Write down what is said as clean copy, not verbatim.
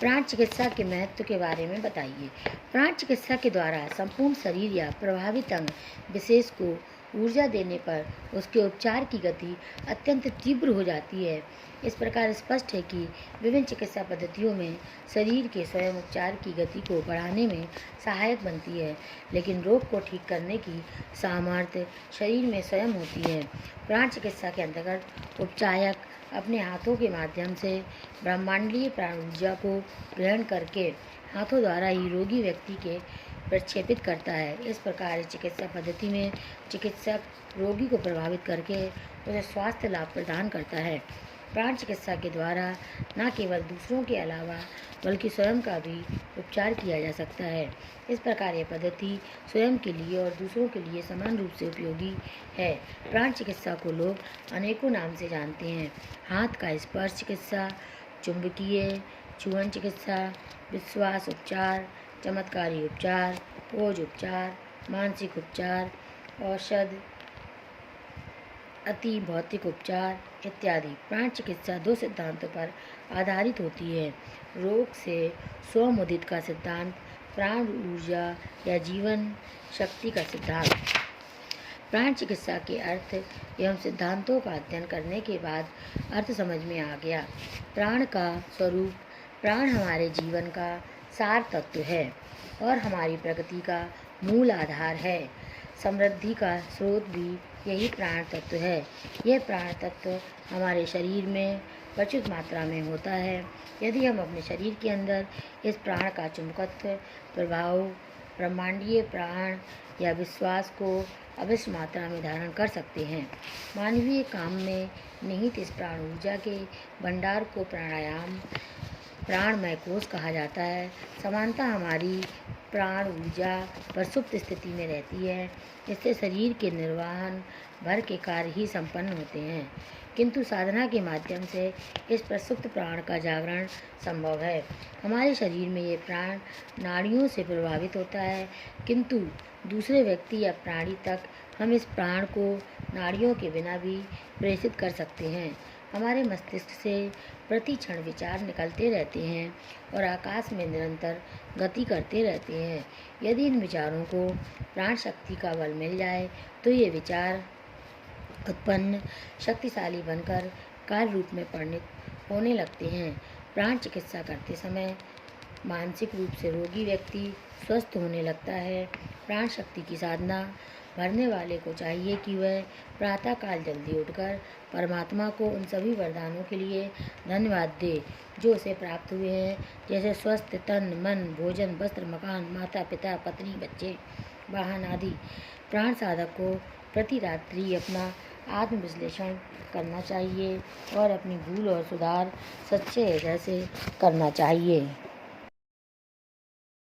प्राण चिकित्सा के महत्व के बारे में बताइए। प्राण चिकित्सा के द्वारा संपूर्ण शरीर या प्रभावित अंग विशेष को ऊर्जा देने पर उसके उपचार की गति अत्यंत तीव्र हो जाती है। इस प्रकार स्पष्ट है कि विभिन्न चिकित्सा पद्धतियों में शरीर के स्वयं उपचार की गति को बढ़ाने में सहायक बनती है, लेकिन रोग को ठीक करने की सामर्थ्य शरीर में स्वयं होती है। प्राण चिकित्सा के अंतर्गत उपचायक अपने हाथों के माध्यम से ब्रह्मांडीय प्राण ऊर्जा को ग्रहण करके हाथों द्वारा ही रोगी व्यक्ति के प्रक्षेपित करता है। इस प्रकार चिकित्सा पद्धति में चिकित्सक रोगी को प्रभावित करके उसे स्वास्थ्य लाभ प्रदान करता है। प्राण चिकित्सा के द्वारा न केवल दूसरों के अलावा बल्कि स्वयं का भी उपचार किया जा सकता है। इस प्रकार यह पद्धति स्वयं के लिए और दूसरों के लिए समान रूप से उपयोगी है। प्राण चिकित्सा को लोग अनेकों नाम से जानते हैं। हाथ का स्पर्श चिकित्सा, चुंबकीय छुअन चिकित्सा, विश्वास उपचार, चमत्कारी उपचार, ओज उपचार, मानसिक उपचार, औषध, अति भौतिक उपचार इत्यादि। प्राण चिकित्सा दो सिद्धांतों पर आधारित होती है। रोग से स्वमुदित का सिद्धांत, प्राण ऊर्जा या जीवन शक्ति का सिद्धांत। प्राण चिकित्सा के अर्थ एवं सिद्धांतों का अध्ययन करने के बाद अर्थ समझ में आ गया। प्राण का स्वरूप, प्राण हमारे जीवन का सार तत्व है और हमारी प्रगति का मूल आधार है। समृद्धि का स्रोत भी यही प्राण तत्व है। यह प्राण तत्व हमारे शरीर में प्रचुर मात्रा में होता है। यदि हम अपने शरीर के अंदर इस प्राण का चुंबकत्व प्रभाव, ब्रह्मांडीय प्राण या विश्वास को अवश्य मात्रा में धारण कर सकते हैं। मानवीय काम में निहित इस प्राण ऊर्जा के भंडार को प्राणमय कोश कहा जाता है। समानता हमारी प्राण ऊर्जा प्रसुप्त स्थिति में रहती है। इससे शरीर के निर्वहन भर के कार्य ही संपन्न होते हैं, किंतु साधना के माध्यम से इस प्रसुप्त प्राण का जागरण संभव है। हमारे शरीर में ये प्राण नाड़ियों से प्रभावित होता है, किंतु दूसरे व्यक्ति या प्राणी तक हम इस प्राण को नाड़ियों के बिना भी प्रेषित कर सकते हैं। हमारे मस्तिष्क से प्रति क्षण विचार निकलते रहते हैं और आकाश में निरंतर गति करते रहते हैं। यदि इन विचारों को प्राण शक्ति का बल मिल जाए तो ये विचार उत्पन्न शक्तिशाली बनकर कार्य रूप में परिणत होने लगते हैं। प्राण चिकित्सा करते समय मानसिक रूप से रोगी व्यक्ति स्वस्थ होने लगता है। प्राण शक्ति की साधना भरने वाले को चाहिए कि वह प्रातःकाल जल्दी उठकर परमात्मा को उन सभी वरदानों के लिए धन्यवाद दे जो उसे प्राप्त हुए हैं, जैसे स्वस्थ तन, मन, भोजन, वस्त्र, मकान, माता पिता, पत्नी, बच्चे, वाहन आदि। प्राण साधक को प्रति रात्रि अपना आत्मविश्लेषण करना चाहिए और अपनी भूल और सुधार सच्चे हृदय से करना चाहिए।